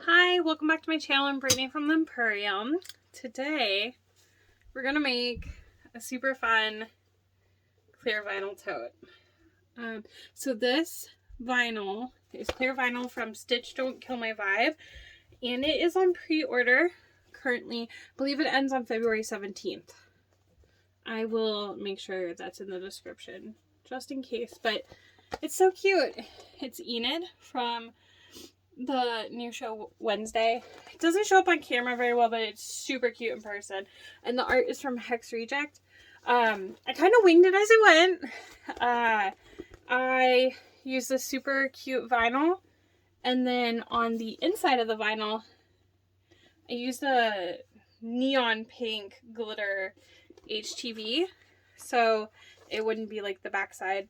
Hi, welcome back to my channel. I'm Brittany from the Empurrium. Today, we're going to make a super fun clear vinyl tote. So this vinyl is clear vinyl from Stitch Don't Kill My Vibe, and it is on pre-order currently. I believe it ends on February 17th. I will make sure that's in the description just in case, but it's so cute. It's Enid from the new show Wednesday. It doesn't show up on camera very well, but it's super cute in person. And the art is from Hex Reject. I kind of winged it as I went. I used this super cute vinyl, and then on the inside of the vinyl, I used a neon pink glitter HTV, so it wouldn't be like the backside.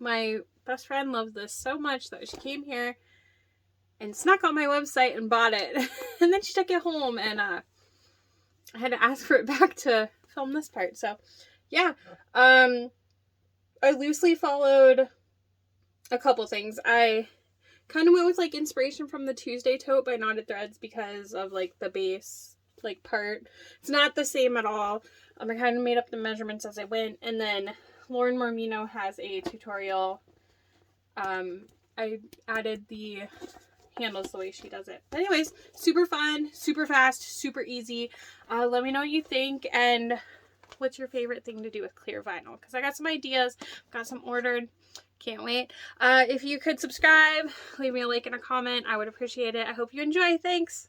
My best friend loved this so much that she came here and snuck on my website and bought it. And then she took it home, and I had to ask for it back to film this part. So yeah, I loosely followed a couple things. I kind of went with like inspiration from the Tuesday tote by Knotted Threads because of like the base like part. It's not the same at all. I kind of made up the measurements as I went, and then Lauren Mormino has a tutorial. I added the handles the way she does it. But anyways, super fun, super fast, super easy. Let me know what you think and what's your favorite thing to do with clear vinyl, because I got some ideas, got some ordered. Can't wait. If you could subscribe, leave me a like and a comment, I would appreciate it. I hope you enjoy. Thanks.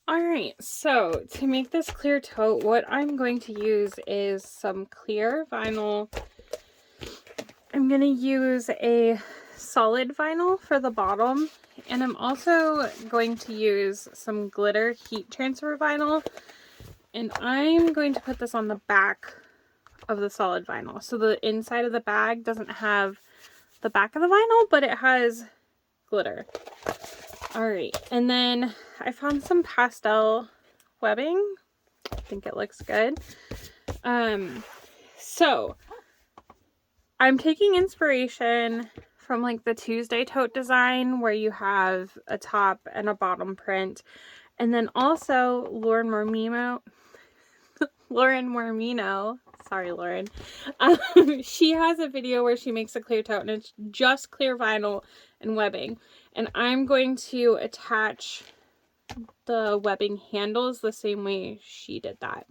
Alright, so to make this clear tote, what I'm going to use is some clear vinyl. I'm going to use a solid vinyl for the bottom, and I'm also going to use some glitter heat transfer vinyl, and I'm going to put this on the back of the solid vinyl. So the inside of the bag doesn't have the back of the vinyl, but it has glitter. Alright, and then I found some pastel webbing. I think it looks good. So I'm taking inspiration from like the Tuesday tote design where you have a top and a bottom print. And then also Lauren Mormino, sorry Lauren, she has a video where she makes a clear tote, and it's just clear vinyl and webbing. And I'm going to attach the webbing handles the same way she did that.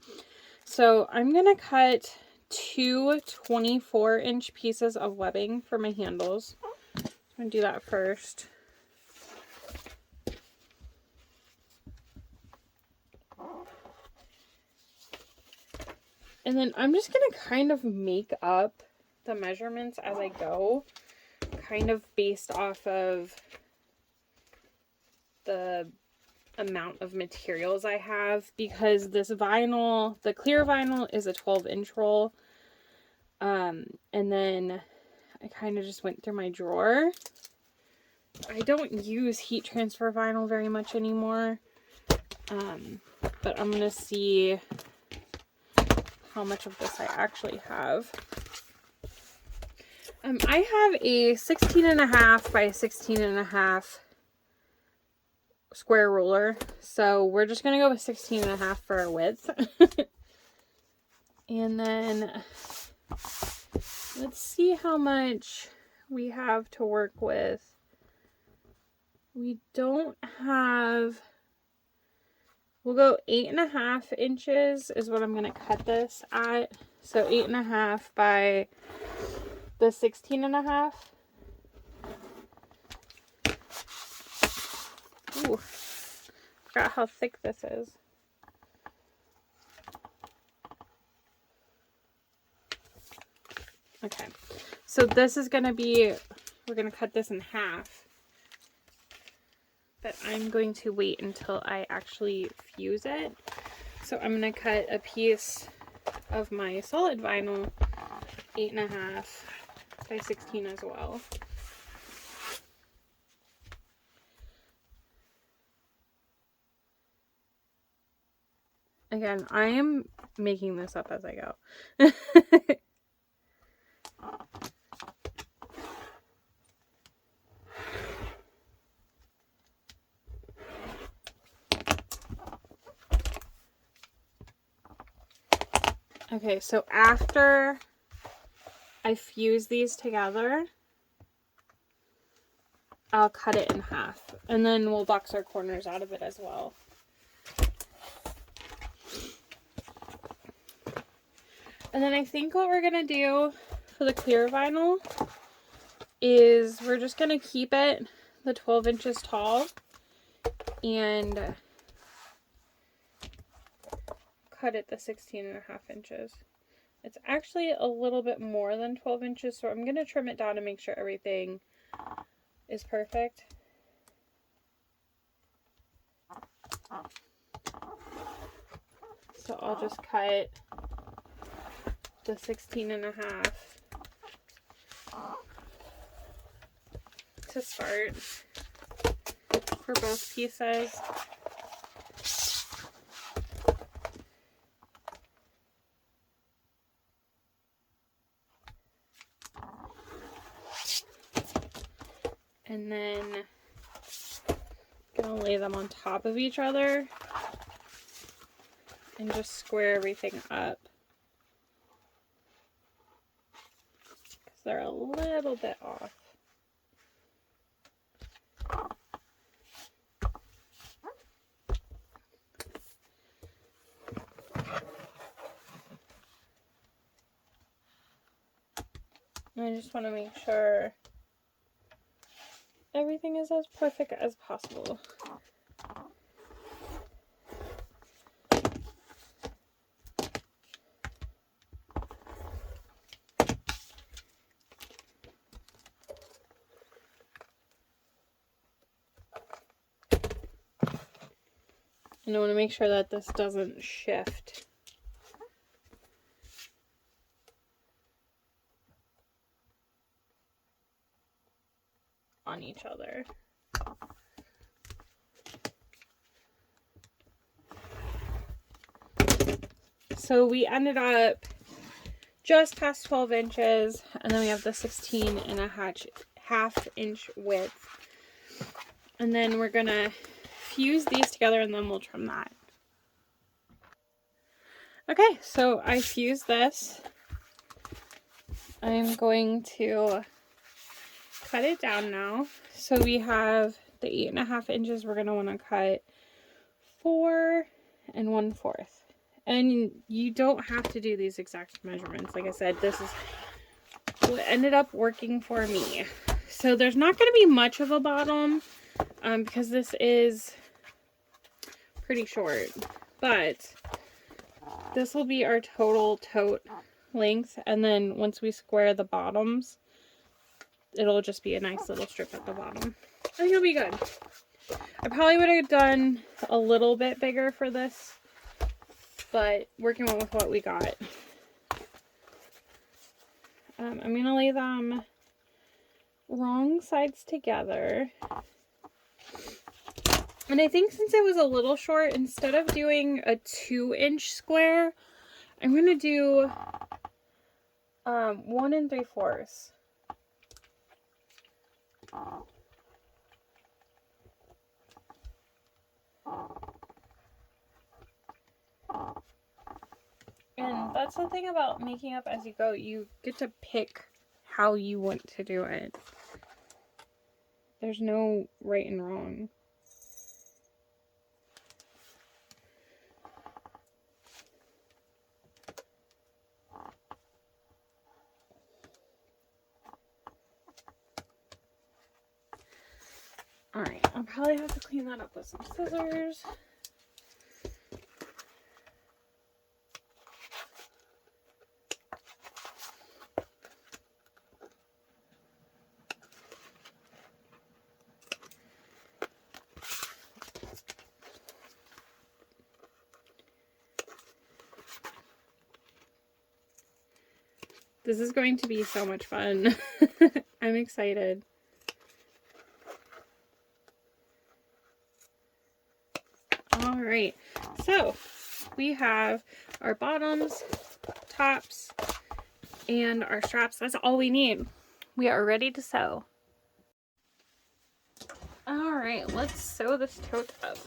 So I'm going to cut two 24-inch pieces of webbing for my handles. I'm going to do that first. And then I'm just going to kind of make up the measurements as I go, kind of based off of the amount of materials I have, because this vinyl, the clear vinyl, is a 12-inch roll. And then I kind of just went through my drawer. I don't use heat transfer vinyl very much anymore, but I'm gonna see how much of this I actually have. I have a 16.5 by 16.5 square ruler, so we're just gonna go with 16.5 for our width. And then let's see how much we have to work with. We don't have, we'll go 8.5 inches is what I'm gonna cut this at. So 8.5 by the 16.5. Ooh, forgot how thick this is. Okay, so this is going to be, we're going to cut this in half, but I'm going to wait until I actually fuse it. So I'm going to cut a piece of my solid vinyl 8.5 by 16 as well. Again, I am making this up as I go. Okay, so after I fuse these together, I'll cut it in half, and then we'll box our corners out of it as well. And then I think what we're going to do for the clear vinyl is we're just going to keep it the 12 inches tall and cut it the 16.5 inches. It's actually a little bit more than 12 inches, so I'm going to trim it down to make sure everything is perfect. So I'll just cut the 16.5 to start for both pieces. And then I'm gonna lay them on top of each other and just square everything up because they're a little bit off. And I just want to make sure everything is as perfect as possible. And I want to make sure that this doesn't shift. On each other. So we ended up just past 12 inches, and then we have the 16.5 inch width. And then we're gonna fuse these together and then we'll trim that. Okay, so I fused this. I'm going to cut it down now. So we have the 8.5 inches. We're gonna want to cut 4 1/4. And you don't have to do these exact measurements. Like I said, this is what ended up working for me. So there's not going to be much of a bottom because this is pretty short. But this will be our total tote length. And then once we square the bottoms, it'll just be a nice little strip at the bottom. I think it'll be good. I probably would have done a little bit bigger for this, but working with what we got. I'm going to lay them wrong sides together. And I think since it was a little short, instead of doing a 2-inch square, I'm going to do 1 3/4. And that's the thing about making up as you go. You get to pick how you want to do it. There's no right and wrong. Alright, I'll probably have to clean that up with some scissors. This is going to be so much fun. I'm excited. Alright, so we have our bottoms, tops, and our straps. That's all we need. We are ready to sew. Alright, let's sew this tote up.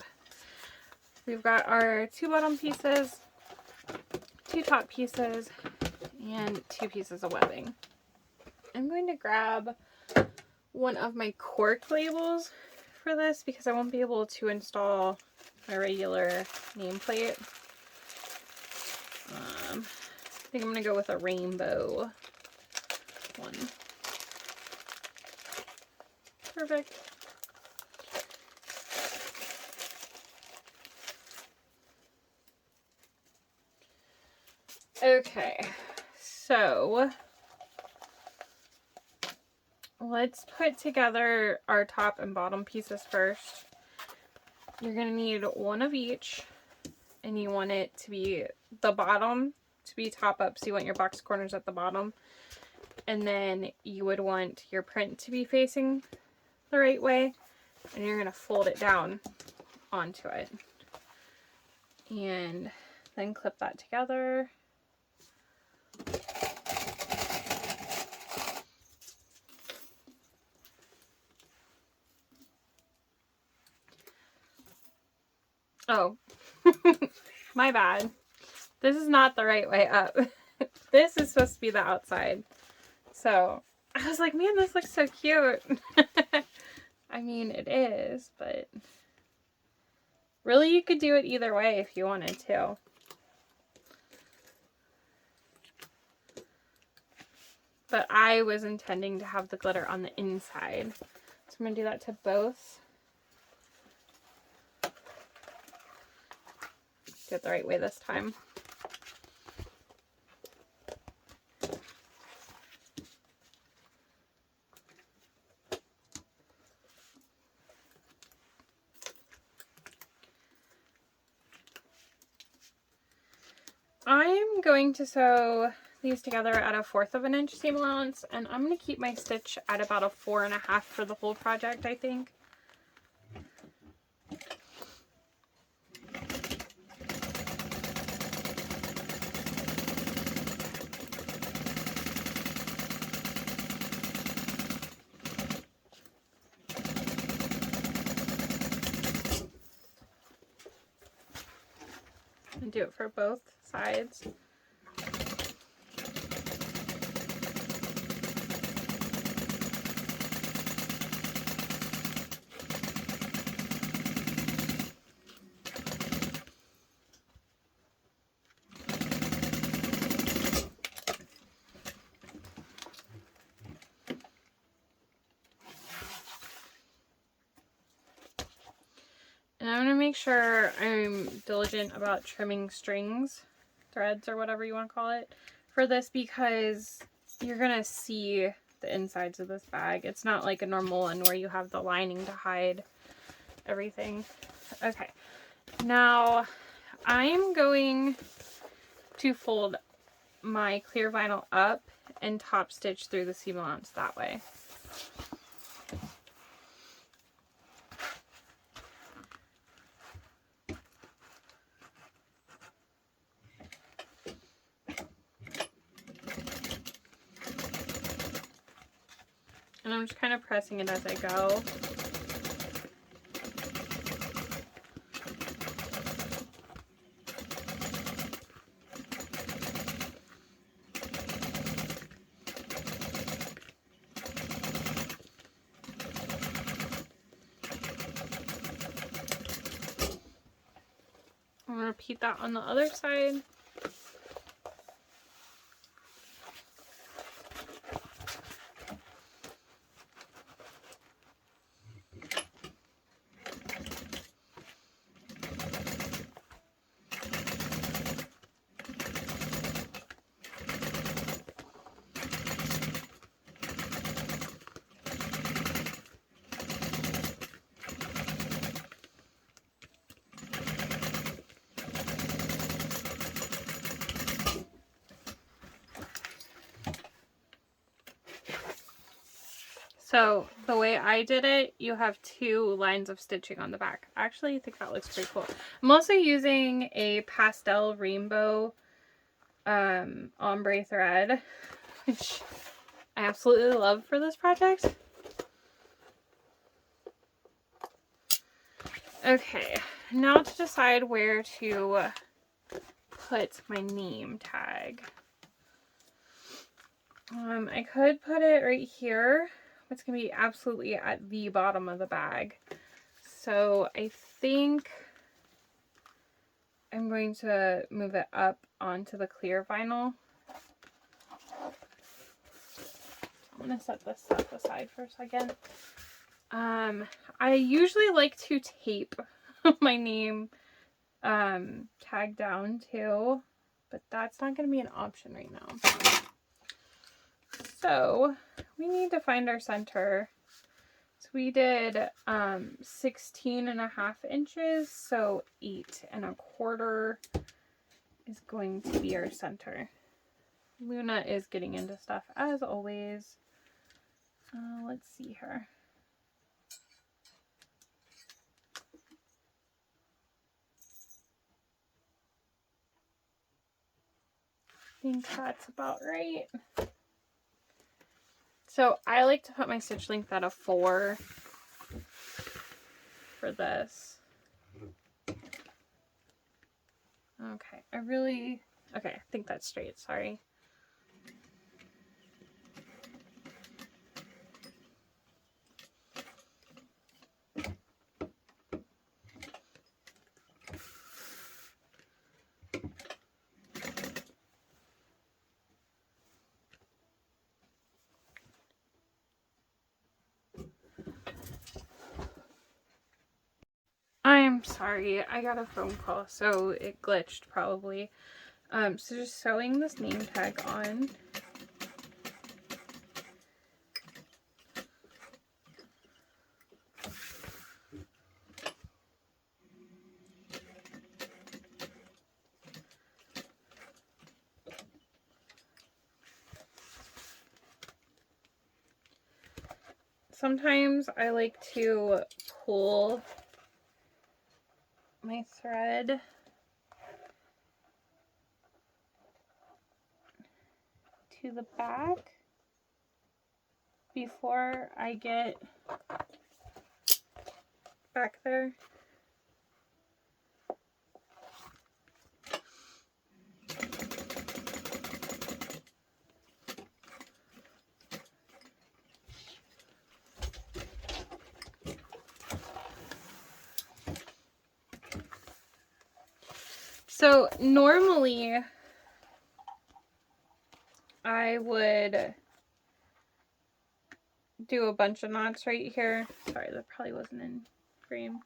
We've got our 2 bottom pieces, 2 top pieces and 2 pieces of webbing. I'm going to grab one of my cork labels for this because I won't be able to install my regular nameplate. I think I'm going to go with a rainbow one. Perfect. Okay, so let's put together our top and bottom pieces first. You're going to need one of each, and you want it to be the bottom to be top up, so you want your box corners at the bottom, and then you would want your print to be facing the right way, and you're going to fold it down onto it and then clip that together. Oh, my bad. This is not the right way up. This is supposed to be the outside. So I was like, man, this looks so cute. I mean, it is, but really you could do it either way if you wanted to. But I was intending to have the glitter on the inside. So I'm going to do that to both. Do it the right way this time. I'm going to sew these together at a 1/4 of an inch seam allowance, and I'm going to keep my stitch at about a 4 1/2 for the whole project, I think. And do it for both sides. And I'm going to make sure I'm diligent about trimming strings, threads, or whatever you want to call it, for this, because you're going to see the insides of this bag. It's not like a normal one where you have the lining to hide everything. Okay, now I'm going to fold my clear vinyl up and top stitch through the seam allowance that way. And I'm just kind of pressing it as I go. I'm going to repeat that on the other side. So the way I did it, you have 2 lines of stitching on the back. Actually, I think that looks pretty cool. I'm also using a pastel rainbow ombre thread, which I absolutely love for this project. Okay, now to decide where to put my name tag? I could put it right here. It's going to be absolutely at the bottom of the bag. So I think I'm going to move it up onto the clear vinyl. I'm going to set this stuff aside for a second. I usually like to tape my name tag down too, but that's not going to be an option right now. So we need to find our center. So we did 16.5 inches, so 8.25 is going to be our center. Luna is getting into stuff as always. Let's see here. I think that's about right. So I like to put my stitch length at a 4 for this. Okay, I think that's straight, sorry. I'm sorry, I got a phone call, so it glitched probably. So just sewing this name tag on. Sometimes I like to pull my thread to the back before I get back there. So normally I would do a bunch of knots right here. Sorry, that probably wasn't in frame.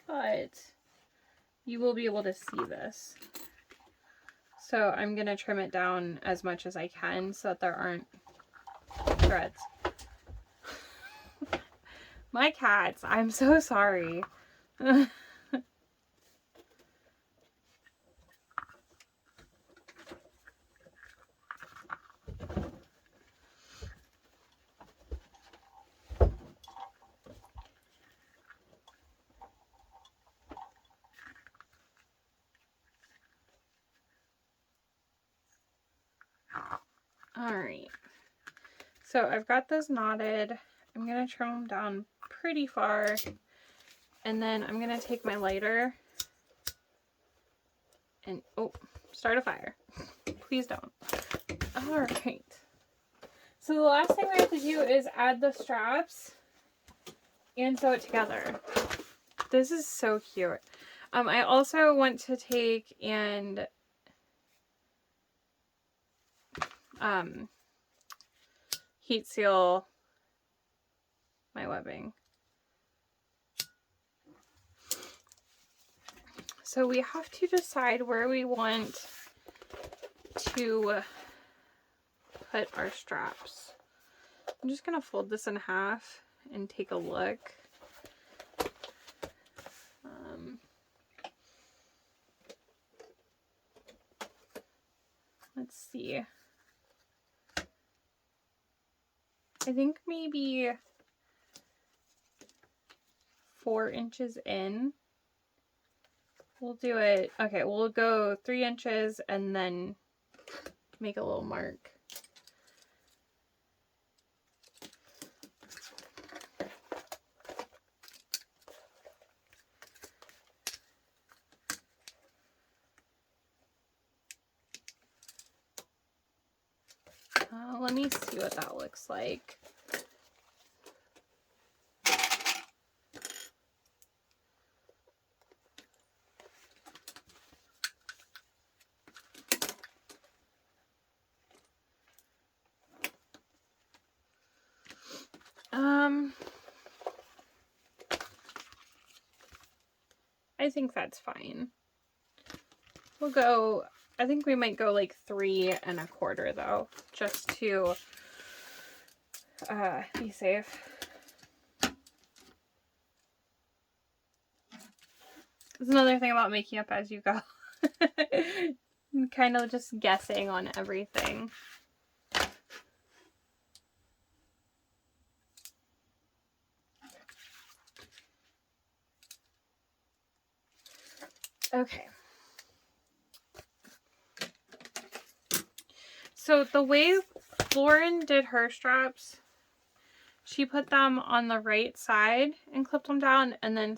But you will be able to see this. So I'm going to trim it down as much as I can so that there aren't threads. My cats, I'm so sorry. Alright, so I've got those knotted. I'm going to trim them down pretty far, and then I'm going to take my lighter and, oh, start a fire. Please don't. Alright, so the last thing we have to do is add the straps and sew it together. This is so cute. I also want to take and heat seal my webbing. So we have to decide where we want to put our straps. I'm just going to fold this in half and take a look. Let's see. I think maybe 4 inches in. We'll do it. Okay, we'll go 3 inches and then make a little mark. Let me see what that looks like. I think that's fine. We'll go, I think we might go like 3 1/4 though, just to be safe. That's another thing about making up as you go. Kind of just guessing on everything. Okay. So the way Lauren did her straps, she put them on the right side and clipped them down, and then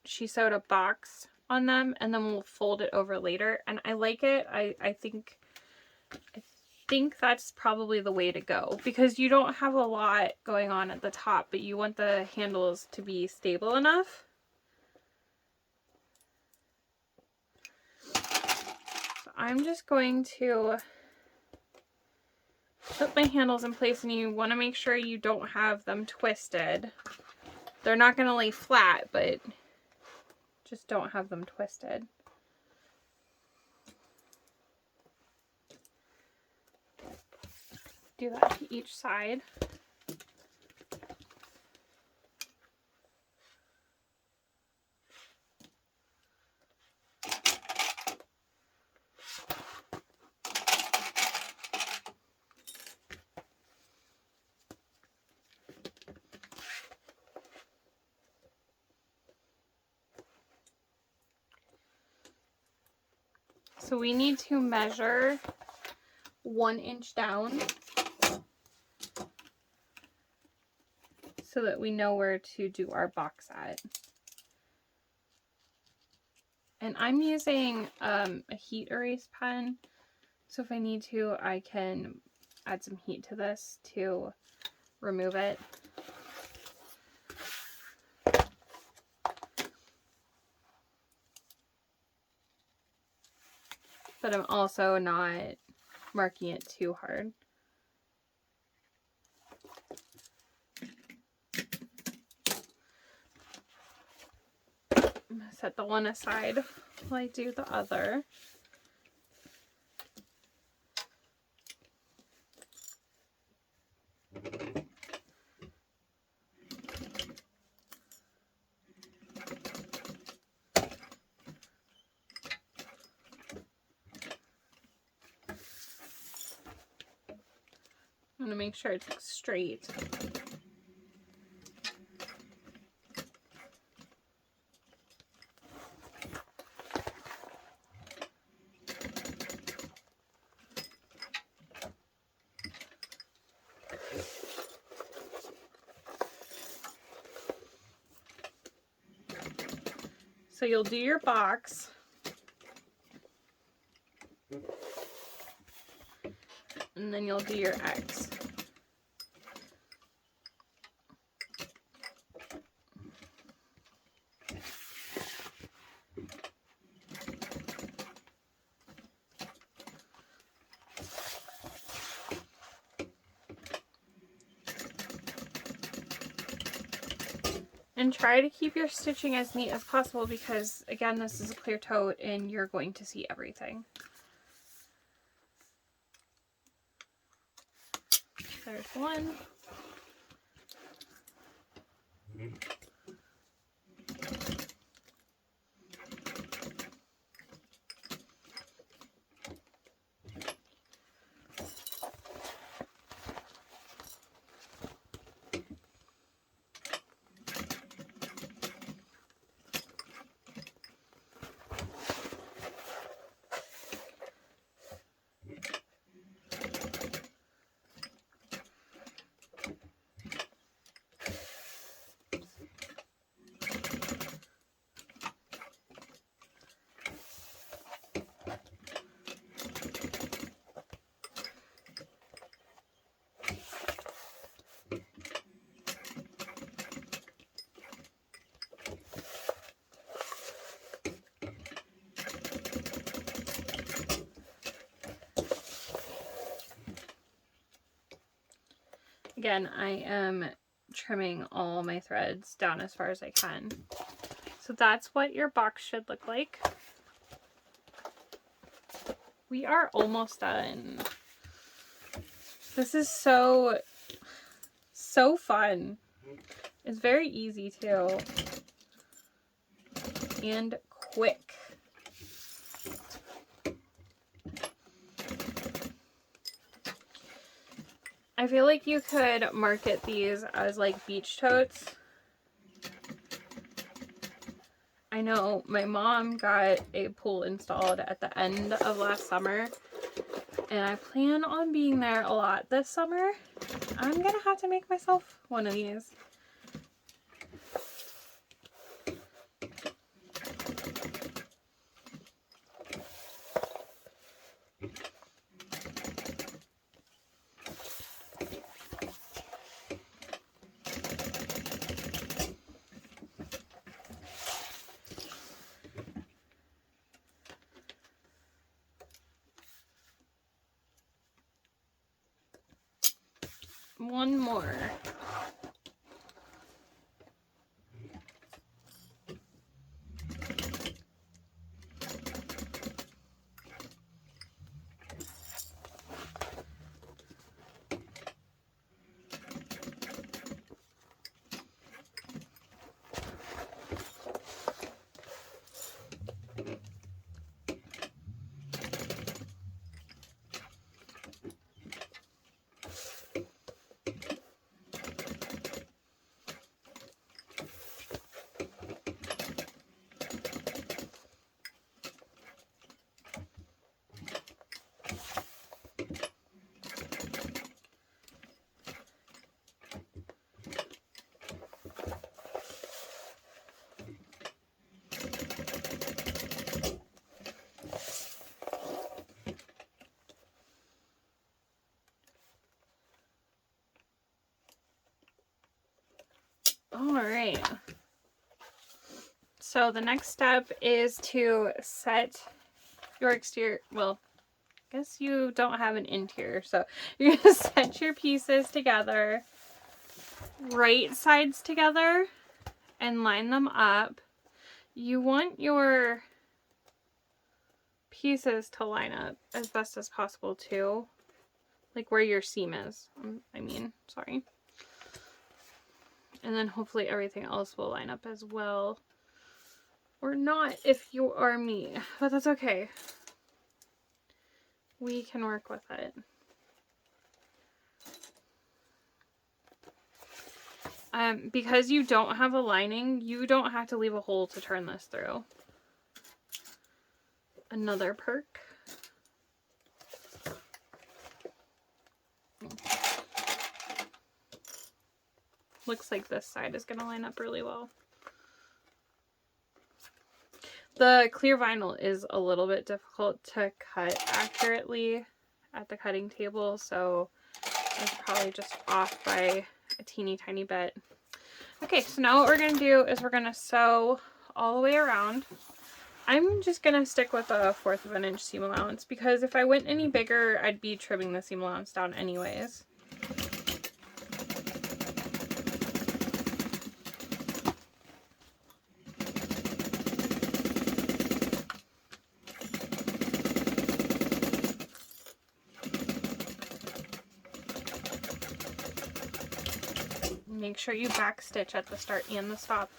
she sewed a box on them, and then we'll fold it over later. And I like it. I think that's probably the way to go, because you don't have a lot going on at the top, but you want the handles to be stable enough. So I'm just going to put my handles in place, and you want to make sure you don't have them twisted. They're not going to lay flat, but just don't have them twisted. Do that to each side. So we need to measure 1 inch down so that we know where to do our box at. And I'm using a heat erase pen, so if I need to, I can add some heat to this to remove it. But I'm also not marking it too hard. I'm going to set the one aside while I do the other. I'm going to make sure it's straight. So you'll do your box. And then you'll do your X. And try to keep your stitching as neat as possible, because again, this is a clear tote and you're going to see everything. There's one. Again, I am trimming all my threads down as far as I can. So that's what your box should look like. We are almost done. This is so fun. It's very easy too. And quick. I feel like you could market these as like beach totes. I know my mom got a pool installed at the end of last summer, and I plan on being there a lot this summer. I'm gonna have to make myself one of these. One more. All right. So the next step is to set your exterior, well, I guess you don't have an interior, so you're going to set your pieces together, right sides together, and line them up. You want your pieces to line up as best as possible too, like where your seam is. Sorry. And then hopefully everything else will line up as well. Or not if you are me, but that's okay. We can work with it. Because you don't have a lining, you don't have to leave a hole to turn this through. Another perk. Looks like this side is going to line up really well. The clear vinyl is a little bit difficult to cut accurately at the cutting table, so it's probably just off by a teeny tiny bit. Okay, so now what we're going to do is we're going to sew all the way around. I'm just going to stick with a 1/4 of an inch seam allowance because if I went any bigger, I'd be trimming the seam allowance down anyways. Make sure you back stitch at the start and the stop.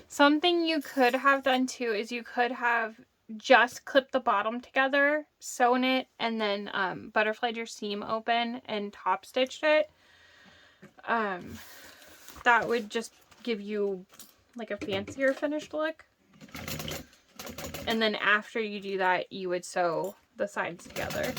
Something you could have done too is you could have just clipped the bottom together, sewn it, and then butterflied your seam open and top stitched it. That would just give you like a fancier finished look. And then after you do that, you would sew the sides together.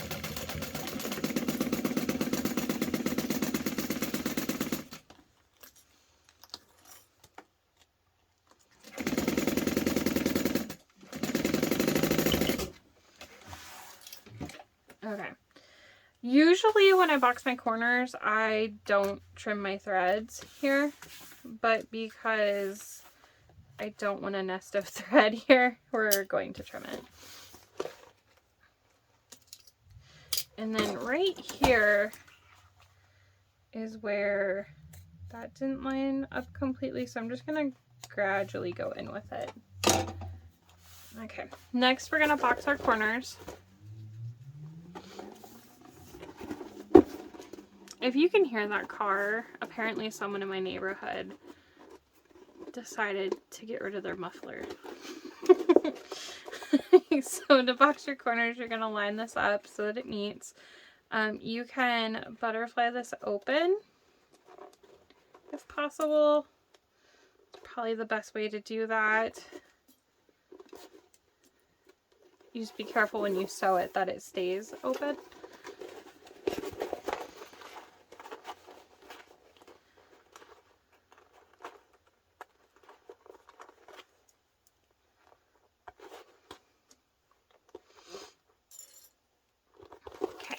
Okay. Usually when I box my corners, I don't trim my threads here, but because I don't want a nest of thread here, we're going to trim it. And then right here is where that didn't line up completely, so I'm just going to gradually go in with it. Okay, next we're going to box our corners. If you can hear that car, apparently someone in my neighborhood decided to get rid of their muffler. So to box your corners, you're going to line this up so that it meets. You can butterfly this open if possible. It's probably the best way to do that. You just be careful when you sew it that it stays open. Okay.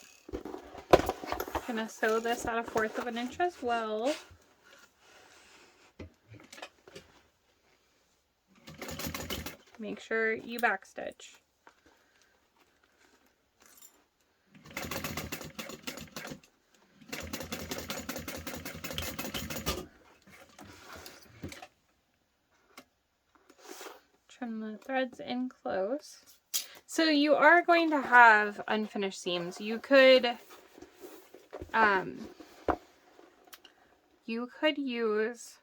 I'm going to sew this at 1/4 of an inch as well. Make sure you backstitch. Trim the threads in close. So you are going to have unfinished seams. You could use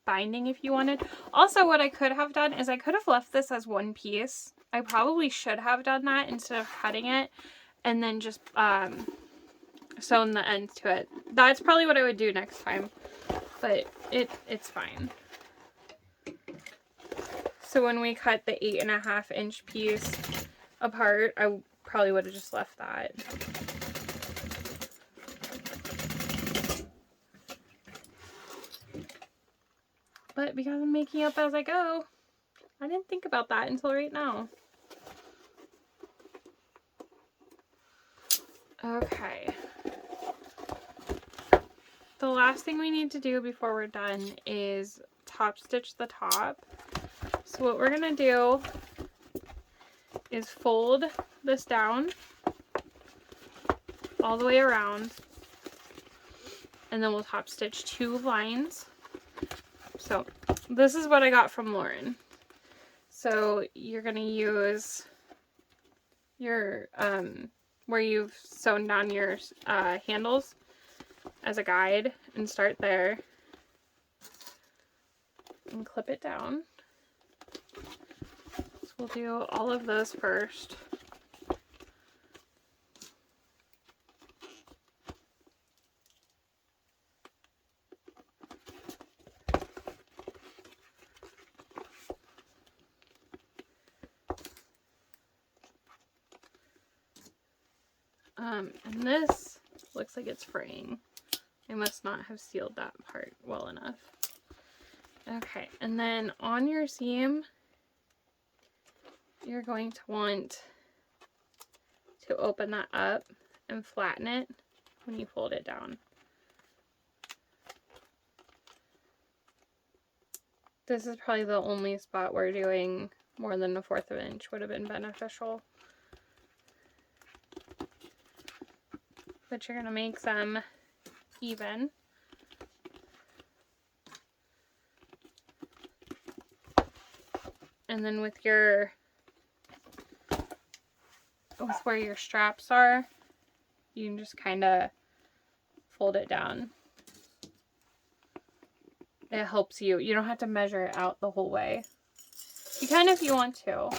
binding if you wanted. Also, what I could have done is I could have left this as one piece. I probably should have done that instead of cutting it and then just sewn the ends to it. That's probably what I would do next time, but it's fine. So when we cut the 8.5 inch piece apart, I probably would have just left that. But because I'm making up as I go, I didn't think about that until right now. Okay. The last thing we need to do before we're done is top stitch the top. So what we're going to do is fold this down all the way around, and then we'll top stitch 2 lines. So this is what I got from Lauren. So you're going to use your where you've sewn down your handles as a guide and start there and clip it down. So we'll do all of those first. And this looks like it's fraying. I must not have sealed that part well enough. Okay, and then on your seam, you're going to want to open that up and flatten it when you fold it down. This is probably the only spot where doing more than 1/4 of an inch would have been beneficial. But you're going to make them even. And then with where your straps are, you can just kind of fold it down. It helps you. You don't have to measure it out the whole way. You can if you want to.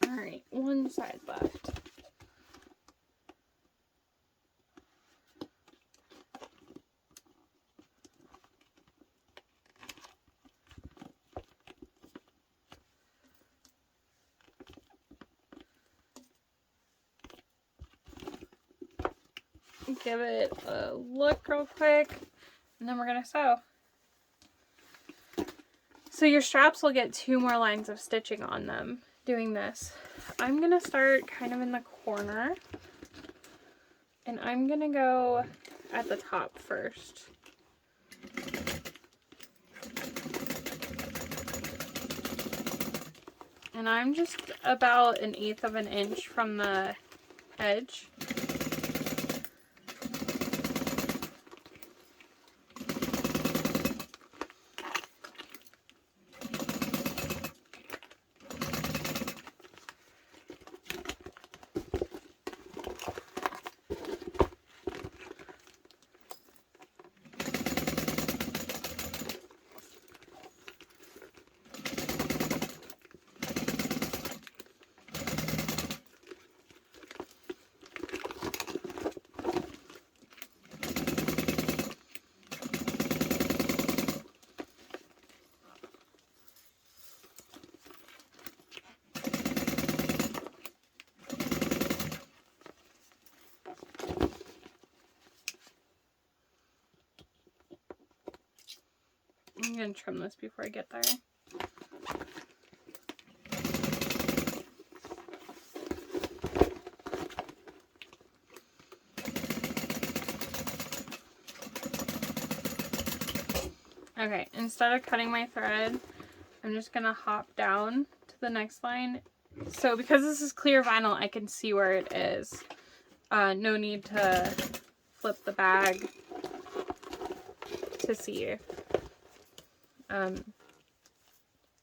Alright, one side left. give it a look real quick, and then we're going to sew. So your straps will get 2 more lines of stitching on them doing this. I'm going to start kind of in the corner, and I'm going to go at the top first. And I'm just about 1/8 of an inch from the edge. I'm going to trim this before I get there. Okay, instead of cutting my thread, I'm just going to hop down to the next line. So because this is clear vinyl, I can see where it is. No need to flip the bag to see.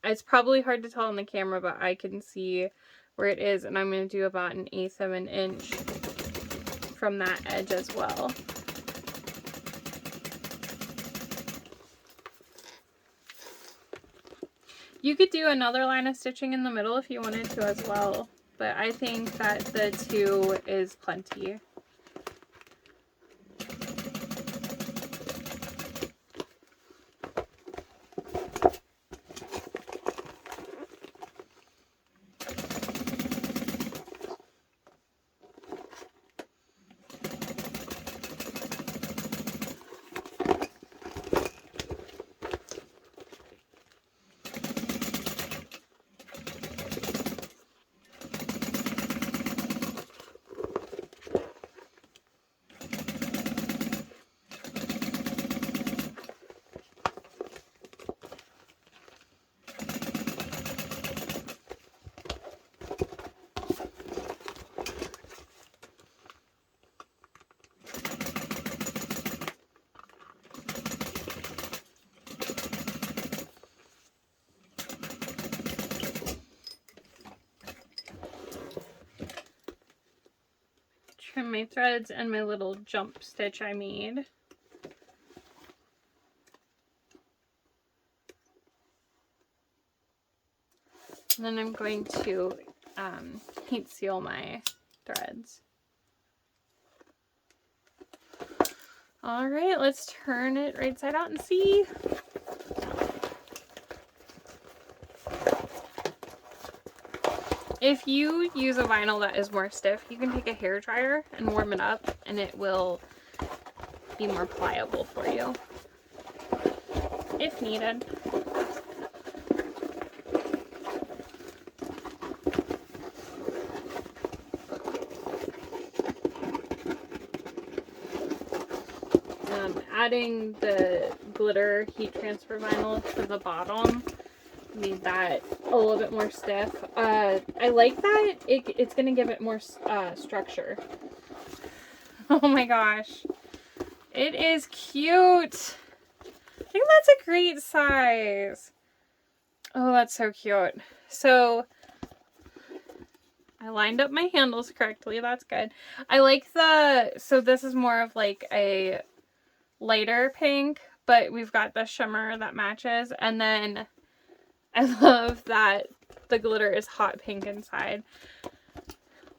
It's probably hard to tell on the camera, but I can see where it is, and I'm going to do about 1/8 of an inch from that edge as well. You could do another line of stitching in the middle if you wanted to as well, but I think that the 2 is plenty. Trim my threads and my little jump stitch I made. And then I'm going to heat seal my threads. All right, let's turn it right side out and see. If you use a vinyl that is more stiff, you can take a hair dryer and warm it up, and it will be more pliable for you if needed. Adding the glitter heat transfer vinyl to the bottom made that a little bit more stiff. I like that. It's going to give it more structure. Oh my gosh. It is cute. I think that's a great size. Oh, that's so cute. So I lined up my handles correctly. That's good. I like so this is more of like a lighter pink, but we've got the shimmer that matches, and then I love that the glitter is hot pink inside.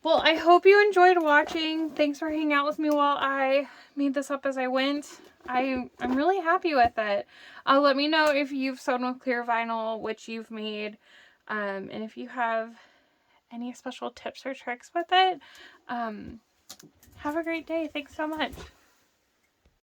Well, I hope you enjoyed watching. Thanks for hanging out with me while I made this up as I went. I'm really happy with it. Let me know if you've sewn with clear vinyl, which you've made, and if you have any special tips or tricks with it. Have a great day. Thanks so much.